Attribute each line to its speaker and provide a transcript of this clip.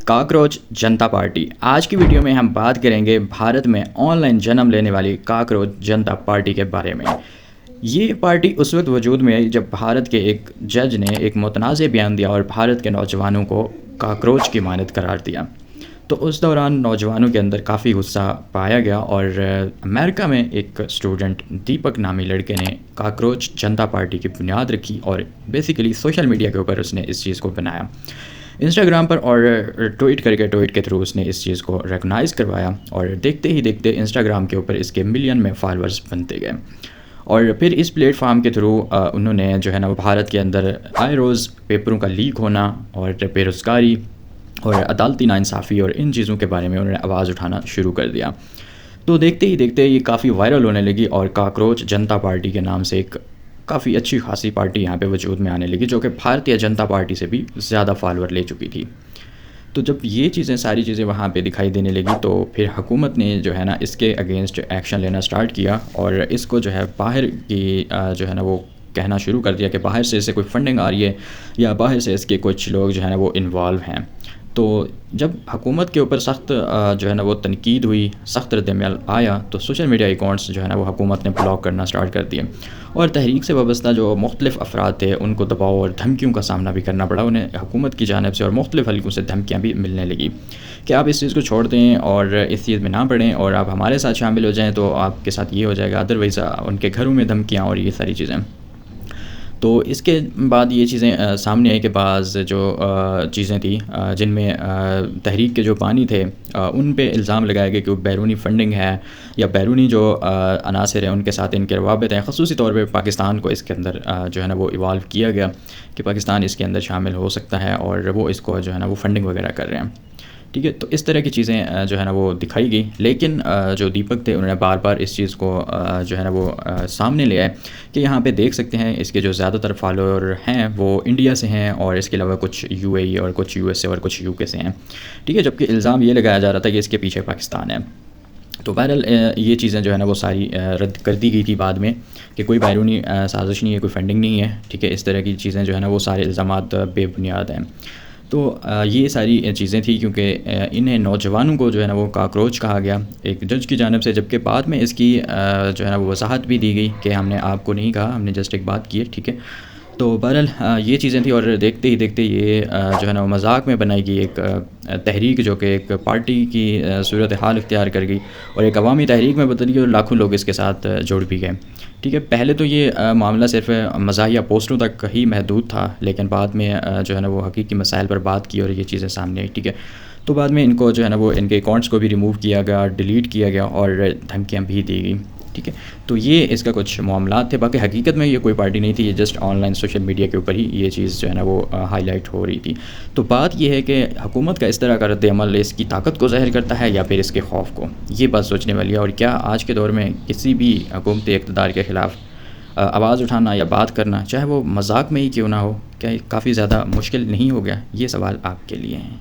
Speaker 1: Cockroach जनता party. आज की video में हम बात करेंगे भारत में ऑनलाइन जन्म लेने वाली कॉकरोच जनता पार्टी के बारे में। ये पार्टी उस वक्त वजूद में आई जब भारत के एक जज ने एक मुतनाज़ बयान दिया और भारत के नौजवानों को कॉकरोच की मानद करार दिया। तो उस दौरान नौजवानों के अंदर काफ़ी गुस्सा पाया गया और अमेरिका में एक स्टूडेंट दीपक नामी लड़के ने कॉकरोच जनता पार्टी की बुनियाद रखी और बेसिकली सोशल मीडिया के ऊपर उसने इस चीज़ को बनाया, इंस्टाग्राम पर और ट्वीट के थ्रू उसने इस चीज़ को रिकॉग्नाइज़ करवाया और देखते ही देखते इंस्टाग्राम के ऊपर इसके मिलियन में फॉलोअर्स बनते गए। और फिर इस प्लेटफॉर्म के थ्रू उन्होंने जो है ना वो भारत के अंदर आए रोज़ पेपरों का लीक होना और बेरोज़गारी और अदालती नाइंसाफ़ी और इन चीज़ों के बारे में उन्होंने आवाज़ उठाना शुरू कर दिया। तो देखते ही देखते ये काफ़ी वायरल होने लगी और कॉकरोच जनता पार्टी के नाम से एक काफ़ी अच्छी खासी पार्टी यहाँ पे वजूद में आने लगी, जो कि भारतीय जनता पार्टी से भी ज़्यादा फॉलोअर ले चुकी थी। तो जब ये चीज़ें सारी चीज़ें वहाँ पे दिखाई देने लगी तो फिर हुकूमत ने जो है ना इसके अगेंस्ट एक्शन लेना स्टार्ट किया और इसको जो है बाहर की जो है ना वो कहना शुरू कर दिया कि बाहर से इसे कोई फंडिंग आ रही है या बाहर से इसके कुछ लोग जो है ना वो इन्वॉल्व हैं। तो जब हुकूमत के ऊपर सख्त जो है ना वो तनकीद हुई, सख्त रद्द-ए-अमल आया, तो सोशल मीडिया अकाउंट्स जो है ना वो हुकूमत ने ब्लॉक करना स्टार्ट कर दिए और तहरीक से वाबस्ता जो मुख्तलिफ़ अफराद थे उनको दबाव और धमकियों का सामना भी करना पड़ा उन्हें हुकूमत की जानिब से और मुख्तलिफ़ हलकों से धमकियाँ भी मिलने लगी कि आप इस चीज़ को छोड़ दें और इस चीज़ में ना पड़ें और आप हमारे साथ शामिल हो जाएँ तो आपके साथ ये हो जाएगा, अदरवाइज़ उनके घरों में धमकियाँ और ये सारी चीज़ें। तो इसके बाद ये चीज़ें सामने आई कि बाज़ जो चीज़ें थी जिनमें तहरीक के जो बानी थे उन पे इल्ज़ाम लगाया गया कि वो बैरूनी फ़ंडिंग है या बैरूनी जो अनासर हैं उनके साथ इनके रवाबित हैं। ख़ुसूसी तौर पे पाकिस्तान को इसके अंदर जो है ना वो इवॉल्व किया गया कि पाकिस्तान इसके अंदर शामिल हो सकता है और वो इसको जो है ना वो फ़ंडिंग वगैरह कर रहे हैं। ठीक है, तो इस तरह की चीज़ें जो है ना वो दिखाई गई, लेकिन जो दीपक थे उन्होंने बार बार इस चीज़ को जो है ना वो सामने ले आए कि यहाँ पे देख सकते हैं इसके जो ज़्यादातर फॉलोअर हैं वो इंडिया से हैं और इसके अलावा कुछ यूएई और कुछ यूएसए और कुछ यूके से हैं। ठीक है, जबकि इल्ज़ाम ये लगाया जा रहा था कि इसके पीछे पाकिस्तान है। तो बहरहाल ये चीज़ें जो है ना वो सारी रद्द कर दी गई थी बाद में कि कोई बैरूनी साजिश नहीं है, कोई फंडिंग नहीं है। ठीक है, इस तरह की चीज़ें जो है ना वो सारे इल्ज़ामात बेबुनियाद हैं। तो ये सारी चीज़ें थी क्योंकि इन्हें नौजवानों को जो है ना वो कॉकरोच कहा गया एक जज की जानिब से, जबकि बाद में इसकी जो है ना वो वजाहत भी दी गई कि हमने आपको नहीं कहा, हमने जस्ट एक बात की है। ठीक है, तो बहरहाल ये चीज़ें थी और देखते ही देखते ये जो है ना वो मजाक में बनाई गई एक तहरीक जो कि एक पार्टी की सूरत हाल इख्तियार कर गई और एक अवामी तहरीक में बदल गई और लाखों लोग इसके साथ जुड़ भी गए। ठीक है, पहले तो ये मामला सिर्फ मज़ाहिया पोस्टों तक ही महदूद था, लेकिन बाद में जो है ना वो हकीकी मसाइल पर बात की और ये चीज़ें सामने आई। ठीक है, तो बाद में इनको जो है ना वो इनके अकाउंट्स को भी रिमूव किया गया, डिलीट किया गया और धमकियाँ भी दी गई। ठीक है, तो ये इसका कुछ मामलात थे। बाकी हकीकत में ये कोई पार्टी नहीं थी, ये जस्ट ऑनलाइन सोशल मीडिया के ऊपर ही ये चीज़ जो है ना वो हाईलाइट हो रही थी। तो बात ये है कि हुकूमत का इस तरह का रद्द-ए-अमल इसकी ताकत को ज़ाहिर करता है या फिर इसके खौफ को, ये बात सोचने वाली है। और क्या आज के दौर में किसी भी हुकूमती इक़्तिदार के ख़िलाफ़ आवाज़ उठाना या बात करना, चाहे वो मज़ाक में ही क्यों ना हो, क्या काफ़ी ज़्यादा मुश्किल नहीं हो गया? ये सवाल आपके लिए हैं।